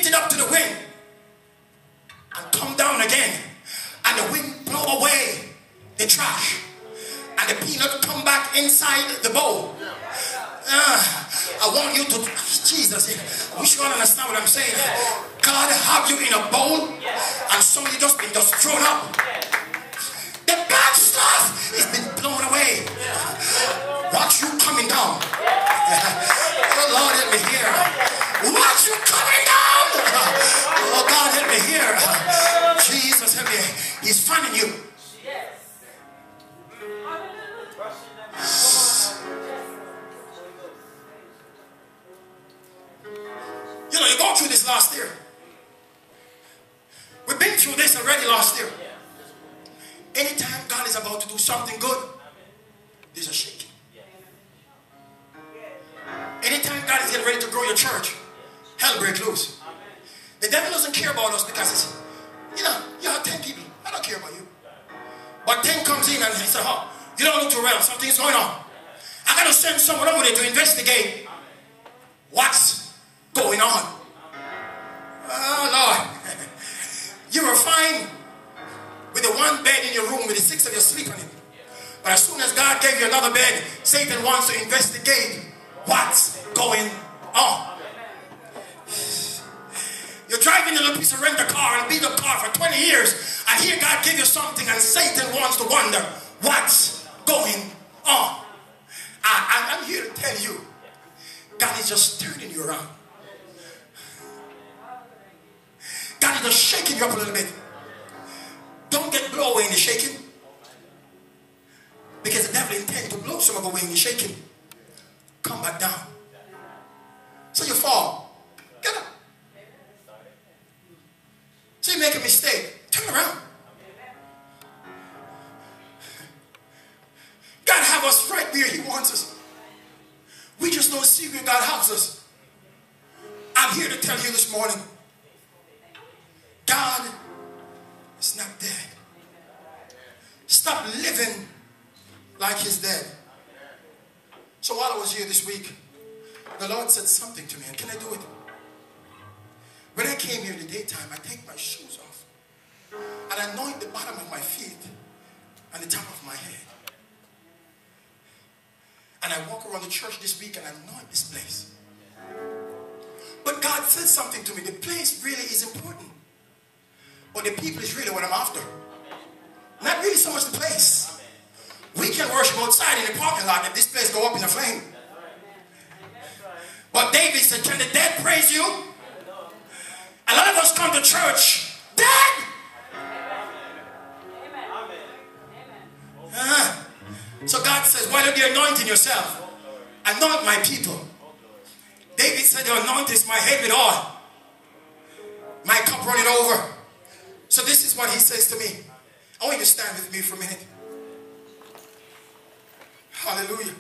lifted up to the wind and come down again, and the wind blow away the trash, and the peanut come back inside the bowl. I want you to, Jesus, I wish you all understand what I'm saying. God have you in a bowl, and some of you just been thrown up. The bad stuff has been blown away. Watch you coming down. Oh Lord, help me here. Watch you coming down. Oh God, help me here. Jesus, help me. He's finding you. You know, you go through this last year. We've been through this already last year. Anytime God is about to do something good, there's a shaking. Anytime God is getting ready to grow your church, hell break loose. The devil doesn't care about us because it's, you know, you have 10 people. I don't care about you. But 10 comes in and he says, oh, you don't look too well. Something's going on. I got to send someone over there to investigate what's going on. Oh, Lord. You were fine with the one bed in your room with the 6 of you sleeping in it. But as soon as God gave you another bed, Satan wants to investigate what's going on. You're driving a little piece of rent-a-car and beat up car for 20 years, and here God gave you something, and Satan wants to wonder what's going on. I'm here to tell you, God is just turning you around. God is just shaking you up a little bit. Don't get blown away in the shaking, because the devil intends to blow some of away in the shaking. Come back down. So you fall. Get up. So you make a mistake. Turn around. God have us right where he wants us. We just don't see where God has us. I'm here to tell you this morning, God is not dead. Stop living like he's dead. So while I was here this week, the Lord said something to me, and can I do it? When I came here in the daytime, I take my shoes off and anoint the bottom of my feet and the top of my head. And I walk around the church this week and anoint this place. But God said something to me. The place really is important, but the people is really what I'm after. Not really so much the place. We can worship outside in the parking lot if this place go up in a flame. But David said, can the dead praise you? A lot of us come to church dead. So God says, why don't you anoint yourself? Anoint my people. David said, the anointing is my head with oil, my cup running over. So this is what he says to me. I want you to stand with me for a minute. Hallelujah.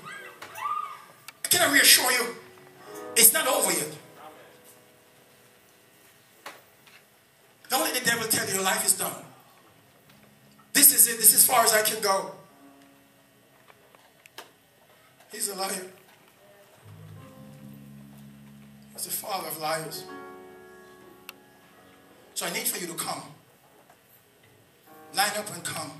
Can I reassure you? It's not over yet. Don't let the devil tell you your life is done. This is it. This is as far as I can go. He's a liar. He's the father of liars. So I need for you to come. Line up and come.